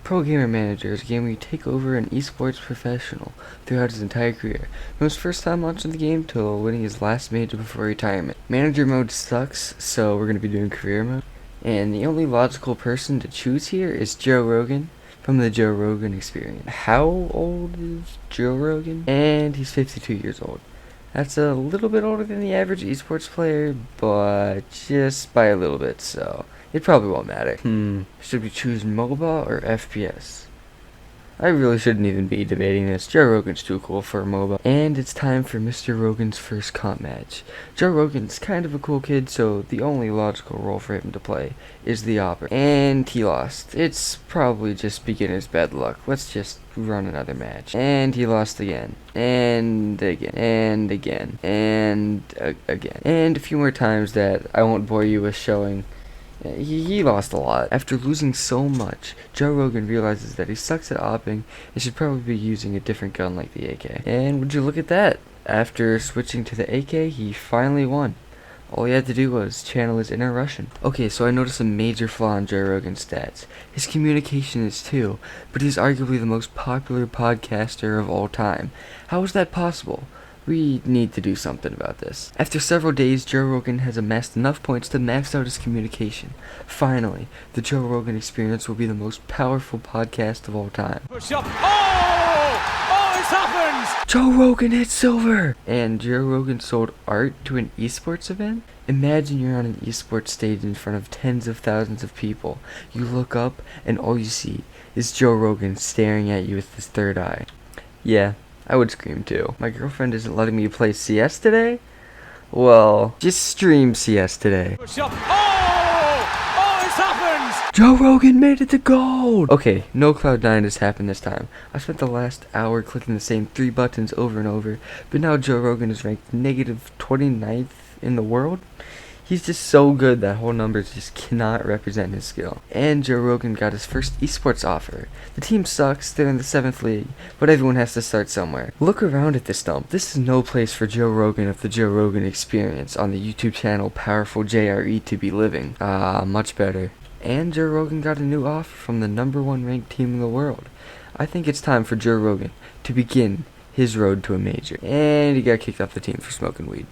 Pro Gamer Manager is a game where you take over an esports professional throughout his entire career, from his first time launching the game till winning his last major before retirement. Manager mode sucks, so we're going to be doing career mode. And the only logical person to choose here is Joe Rogan from the Joe Rogan Experience. How old is Joe Rogan? And he's 52 years old. That's a little bit older than the average esports player, but just by a little bit, so it probably won't matter. Should we choose MOBA or FPS? I really shouldn't even be debating this. Joe Rogan's too cool for a MOBA. And it's time for Mr. Rogan's first comp match. Joe Rogan's kind of a cool kid, so the only logical role for him to play is the opera. And he lost. It's probably just beginner's bad luck. Let's just run another match. And he lost again. And again. And again. And again. And a few more times that I won't bore you with showing. He lost a lot. After losing so much, Joe Rogan realizes that he sucks at opping and should probably be using a different gun like the AK. And would you look at that? After switching to the AK, he finally won. All he had to do was channel his inner Russian. Okay, so I noticed a major flaw in Joe Rogan's stats. His communication is too, but he's arguably the most popular podcaster of all time. How is that possible? We need to do something about this. After several days, Joe Rogan has amassed enough points to max out his communication. Finally, the Joe Rogan Experience will be the most powerful podcast of all time. Push up. Oh, it's happened! Joe Rogan hit silver! And Joe Rogan sold art to an esports event? Imagine you're on an esports stage in front of tens of thousands of people. You look up, and all you see is Joe Rogan staring at you with his third eye. Yeah, I would scream too. My girlfriend isn't letting me play CS today? Well, just stream CS today. Push up. Oh, it's happened! Joe Rogan made it to gold! Okay, no Cloud9 has happened this time. I spent the last hour clicking the same 3 buttons over and over, but now Joe Rogan is ranked negative 29th in the world? He's just so good that whole numbers just cannot represent his skill. And Joe Rogan got his first esports offer. The team sucks, they're in the 7th league, but everyone has to start somewhere. Look around at this dump. This is no place for Joe Rogan of the Joe Rogan Experience on the YouTube channel Powerful JRE to be living. Much better. And Joe Rogan got a new offer from the #1 ranked team in the world. I think it's time for Joe Rogan to begin his road to a major. And he got kicked off the team for smoking weed.